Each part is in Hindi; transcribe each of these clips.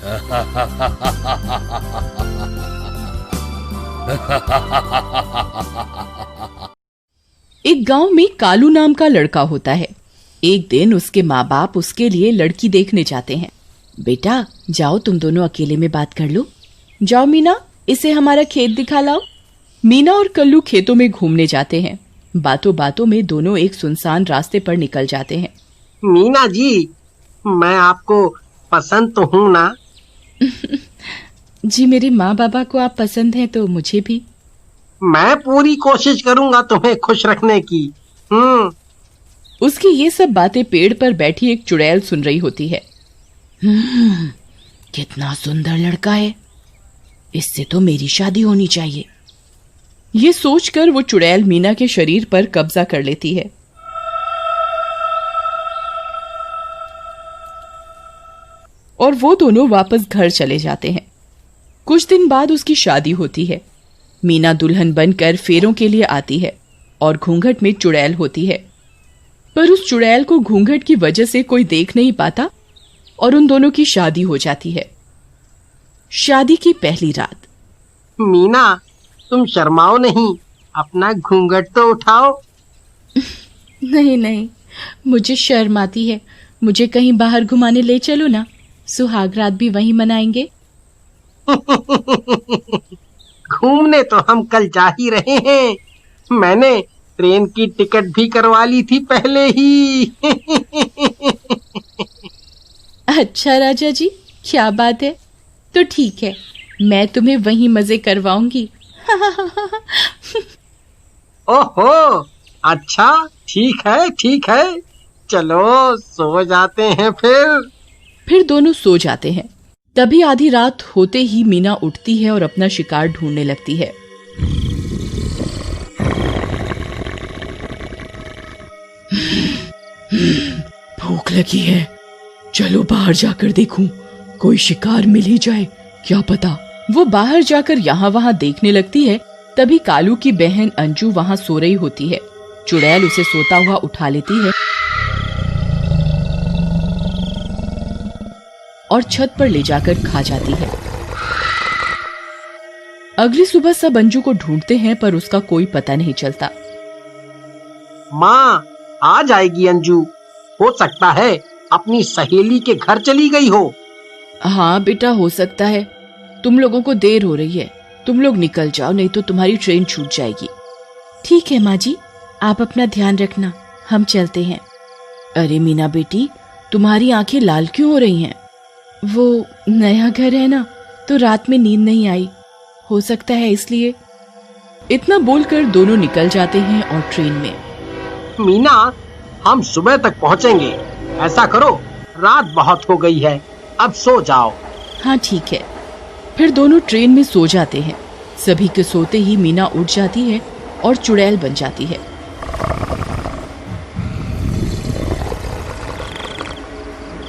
एक गांव में कालू नाम का लड़का होता है। एक दिन उसके माँ बाप उसके लिए लड़की देखने जाते हैं। बेटा जाओ, तुम दोनों अकेले में बात कर लो। जाओ मीना, इसे हमारा खेत दिखा लाओ। मीना और कल्लू खेतों में घूमने जाते हैं। बातों बातों में दोनों एक सुनसान रास्ते पर निकल जाते हैं। मीना जी, मैं आपको पसंद तो हूँ ना? जी, मेरे माँ बाबा को आप पसंद हैं तो मुझे भी। मैं पूरी कोशिश करूंगा तुम्हें खुश रखने की। उसकी ये सब बातें पेड़ पर बैठी एक चुड़ैल सुन रही होती है। कितना सुंदर लड़का है, इससे तो मेरी शादी होनी चाहिए। ये सोचकर वो चुड़ैल मीना के शरीर पर कब्जा कर लेती है। और वो दोनों वापस घर चले जाते हैं। कुछ दिन बाद उसकी शादी होती है। मीना दुल्हन बनकर फेरों के लिए आती है और घूंघट में चुड़ैल होती है। पर उस चुड़ैल को घूंघट की वजह से कोई देख नहीं पाता और उन दोनों की शादी हो जाती है। शादी की पहली रात। मीना, तुम शर्माओ नहीं, अपना घूंघट तो उठाओ। नहीं नहीं, मुझे शर्म आती है। मुझे कहीं बाहर घुमाने ले चलो ना, सुहाग रात भी वहीं मनाएंगे। घूमने तो हम कल जा ही रहे हैं। मैंने ट्रेन की टिकट भी करवा ली थी पहले ही। अच्छा राजा जी, क्या बात है। तो ठीक है, मैं तुम्हें वहीं मजे करवाऊंगी। ओहो, अच्छा, ठीक है, चलो सो जाते हैं फिर दोनों सो जाते हैं। तभी आधी रात होते ही मीना उठती है और अपना शिकार ढूंढने लगती है। भूख लगी है, चलो बाहर जाकर देखूं, कोई शिकार मिल ही जाए, क्या पता। वो बाहर जाकर यहाँ वहाँ देखने लगती है। तभी कालू की बहन अंजू वहाँ सो रही होती है। चुड़ैल उसे सोता हुआ उठा लेती है और छत पर ले जाकर खा जाती है। अगली सुबह सब अंजू को ढूंढते हैं पर उसका कोई पता नहीं चलता। माँ, आ जाएगी अंजू, हो सकता है अपनी सहेली के घर चली गई हो। हाँ बेटा, हो सकता है। तुम लोगों को देर हो रही है, तुम लोग निकल जाओ, नहीं तो तुम्हारी ट्रेन छूट जाएगी। ठीक है माँ जी, आप अपना ध्यान रखना, हम चलते हैं। अरे मीना बेटी, तुम्हारी आंखें लाल क्यों हो रही हैं? वो नया घर है ना, तो रात में नींद नहीं आई, हो सकता है इसलिए। इतना बोलकर दोनों निकल जाते हैं और ट्रेन में। मीना, हम सुबह तक पहुंचेंगे। ऐसा करो, रात बहुत हो गई है, अब सो जाओ। हाँ ठीक है। फिर दोनों ट्रेन में सो जाते हैं। सभी के सोते ही मीना उठ जाती है और चुड़ैल बन जाती है।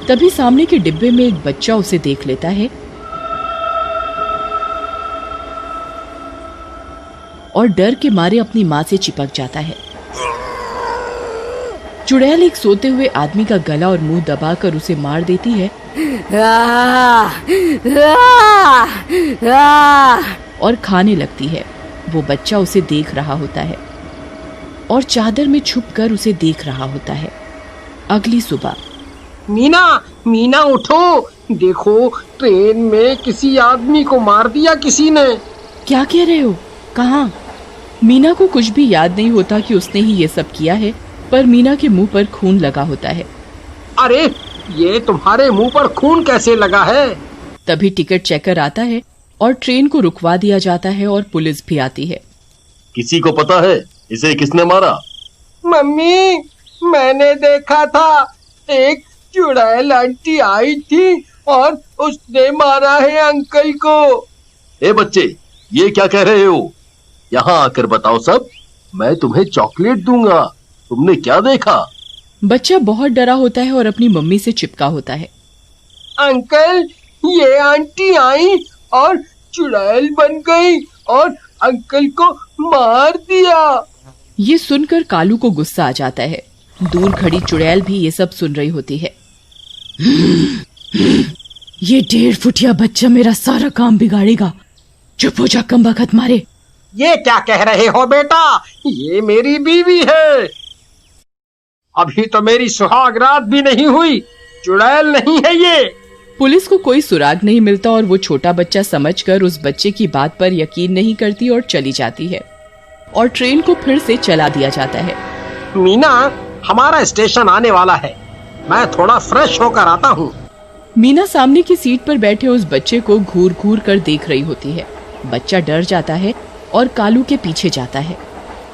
तभी सामने के डिब्बे में एक बच्चा उसे देख लेता है और डर के मारे अपनी माँ से चिपक जाता है। चुड़ैल एक सोते हुए आदमी का गला और मुंह दबाकर उसे मार देती है और खाने लगती है। वो बच्चा उसे देख रहा होता है और चादर में छुपकर उसे देख रहा होता है। अगली सुबह। मीना उठो, देखो ट्रेन में किसी आदमी को मार दिया किसी ने। क्या कह रहे हो? कहाँ? मीना को कुछ भी याद नहीं होता कि उसने ही ये सब किया है, पर मीना के मुंह पर खून लगा होता है। अरे, ये तुम्हारे मुंह पर खून कैसे लगा है? तभी टिकट चेकर आता है और ट्रेन को रुकवा दिया जाता है और पुलिस भी आती है। किसी को पता है इसे किसने मारा? मम्मी, मैंने देखा था, एक चुड़ैल आंटी आई थी और उसने मारा है अंकल को। ए बच्चे, ये क्या कह रहे हो? यहाँ आकर बताओ सब, मैं तुम्हें चॉकलेट दूंगा। तुमने क्या देखा? बच्चा बहुत डरा होता है और अपनी मम्मी से चिपका होता है। अंकल, ये आंटी आई और चुड़ैल बन गई और अंकल को मार दिया। ये सुनकर कालू को गुस्सा आ जाता है। दूर खड़ी चुड़ैल भी ये सब सुन रही होती है। ये 1.5 फुटिया बच्चा मेरा सारा काम बिगाड़ेगा। चुप हो जा कम बखत मारे। ये क्या कह रहे हो बेटा? ये मेरी बीवी है। अभी तो मेरी सुहाग रात भी नहीं हुई, चुड़ैल नहीं है ये। पुलिस को कोई सुराग नहीं मिलता और वो छोटा बच्चा समझकर उस बच्चे की बात पर यकीन नहीं करती और चली जाती है और ट्रेन को फिर से चला दिया जाता है। मीना, हमारा स्टेशन आने वाला है, मैं थोड़ा फ्रेश होकर आता हूँ। मीना सामने की सीट पर बैठे उस बच्चे को घूर घूर कर देख रही होती है। बच्चा डर जाता है और कालू के पीछे जाता है।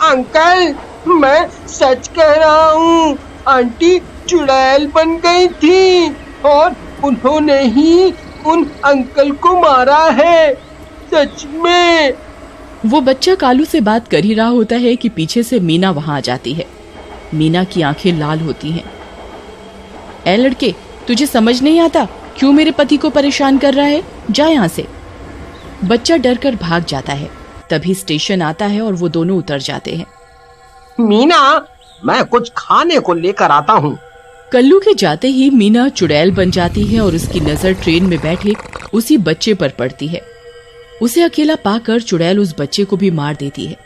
अंकल, मैं सच कह रहा हूँ, आंटी चुड़ैल बन गई थी और उन्होंने ही उन अंकल को मारा है, सच में। वो बच्चा कालू से बात कर ही रहा होता है कि पीछे से मीना वहां आ जाती है। मीना की आंखें लाल होती हैं। ए लड़के, तुझे समझ नहीं आता क्यों मेरे पति को परेशान कर रहा है? जा यहाँ से। बच्चा डर कर भाग जाता है। तभी स्टेशन आता है और वो दोनों उतर जाते हैं। मीना, मैं कुछ खाने को लेकर आता हूँ। कल्लू के जाते ही मीना चुड़ैल बन जाती है और उसकी नजर ट्रेन में बैठे उसी बच्चे पर पड़ती है। उसे अकेला पाकर चुड़ैल उस बच्चे को भी मार देती है।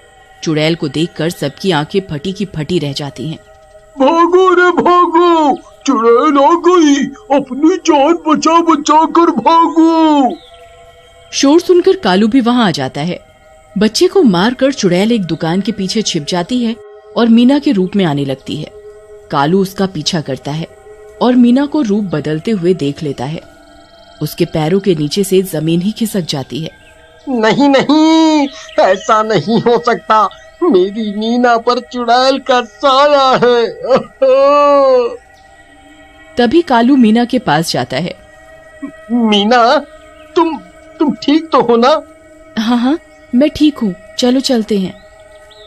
चुड़ैल को देखकर सबकी आंखें फटी की फटी रह जाती हैं। भागो रे भागो, चुड़ैल आ गई, अपनी जान बचा बचा कर भागो। शोर सुनकर कालू भी वहां आ जाता है। बच्चे को मारकर चुड़ैल एक दुकान के पीछे छिप जाती है और मीना के रूप में आने लगती है। कालू उसका पीछा करता है और मीना को रूप बदलते हुए देख लेता है। उसके पैरों के नीचे से जमीन ही खिसक जाती है। नहीं नहीं, ऐसा नहीं हो सकता, मेरी मीना पर चुड़ैल का साया है। तभी कालू मीना के पास जाता है। मीना, तुम ठीक तो हो ना? हाँ हाँ, मैं ठीक हूँ, चलो चलते हैं।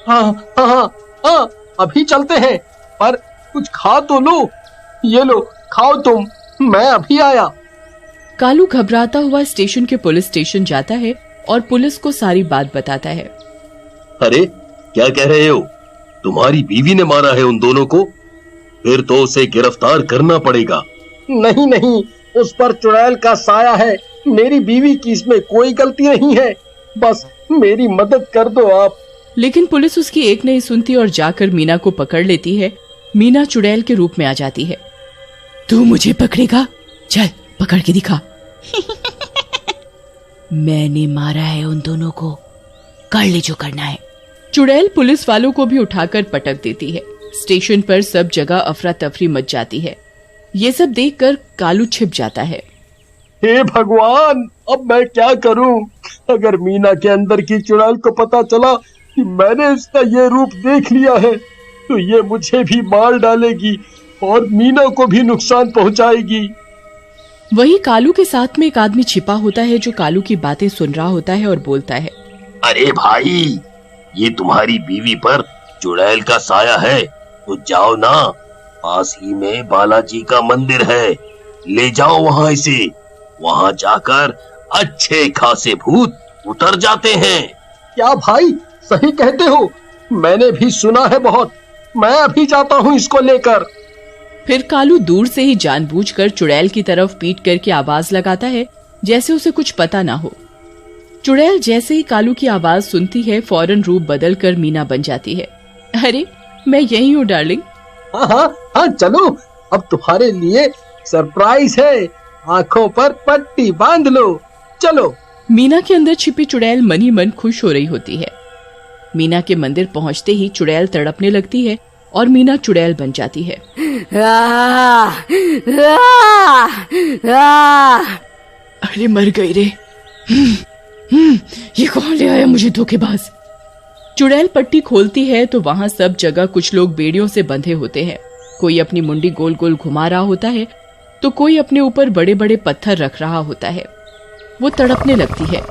हाँ हाँ हाँ हाँ, अभी चलते हैं, पर कुछ खा तो लो। ये लो, खाओ तुम, मैं अभी आया। कालू घबराता हुआ स्टेशन के पुलिस स्टेशन जाता है और पुलिस को सारी बात बताता है। अरे क्या कह रहे हो? तुम्हारी बीवी ने मारा है उन दोनों को? फिर तो उसे गिरफ्तार करना पड़ेगा। नहीं नहीं, उस पर चुड़ैल का साया है, मेरी बीवी की इसमें कोई गलती नहीं है, बस मेरी मदद कर दो आप। लेकिन पुलिस उसकी एक नहीं सुनती और जाकर मीना को पकड़ लेती है। मीना चुड़ैल के रूप में आ जाती है। तू मुझे पकड़ेगा? चल पकड़ के दिखा। मैंने मारा है उन दोनों को, कर ले जो करना है। चुड़ैल पुलिस वालों को भी उठाकर पटक देती है। स्टेशन पर सब जगह अफरा तफरी मच जाती है। ये सब देखकर कालू छिप जाता है। हे भगवान, अब मैं क्या करूं? अगर मीना के अंदर की चुड़ैल को पता चला कि मैंने इसका ये रूप देख लिया है, तो ये मुझे भी मार डालेगी और मीना को भी नुकसान पहुंचाएगी। वही कालू के साथ में एक आदमी छिपा होता है जो कालू की बातें सुन रहा होता है और बोलता है। अरे भाई, ये तुम्हारी बीवी पर चुड़ैल का साया है, तो जाओ ना, पास ही में बालाजी का मंदिर है, ले जाओ वहां इसे। वहां जाकर अच्छे खासे भूत उतर जाते हैं। क्या भाई, सही कहते हो, मैंने भी सुना है बहुत। मैं अभी जाता हूँ इसको लेकर। फिर कालू दूर से ही जानबूझकर चुड़ैल की तरफ पीट करके आवाज लगाता है, जैसे उसे कुछ पता ना हो। चुड़ैल जैसे ही कालू की आवाज सुनती है, फौरन रूप बदल कर मीना बन जाती है। अरे मैं यही हूँ डार्लिंग। हाँ हाँ हाँ, चलो, अब तुम्हारे लिए सरप्राइज है, आंखों पर पट्टी बांध लो, चलो। मीना के अंदर छिपी चुड़ैल मन ही मन खुश हो रही होती है। मीना के मंदिर पहुंचते ही चुड़ैल तड़पने लगती है और मीना चुड़ैल बन जाती है। अरे मर गई रे। ये कौन ले आया मुझे धोखेबाज। चुड़ैल पट्टी खोलती है तो वहां सब जगह कुछ लोग बेड़ियों से बंधे होते हैं। कोई अपनी मुंडी गोल गोल घुमा रहा होता है तो कोई अपने ऊपर बड़े बड़े पत्थर रख रहा होता है। वो तड़पने लगती है।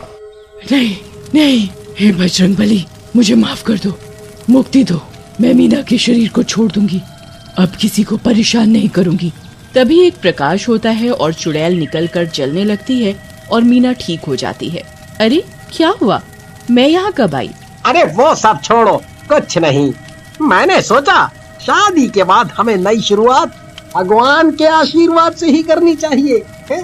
नहीं नहीं, हे बजरंगबली, मुझे माफ कर दो, मुक्ति दो, मैं मीना के शरीर को छोड़ दूंगी, अब किसी को परेशान नहीं करूंगी। तभी एक प्रकाश होता है और चुड़ैल निकलकर जलने लगती है और मीना ठीक हो जाती है। अरे क्या हुआ, मैं यहाँ कब आई? अरे वो सब छोड़ो, कुछ नहीं। मैंने सोचा शादी के बाद हमें नई शुरुआत भगवान के आशीर्वाद से ही करनी चाहिए, है?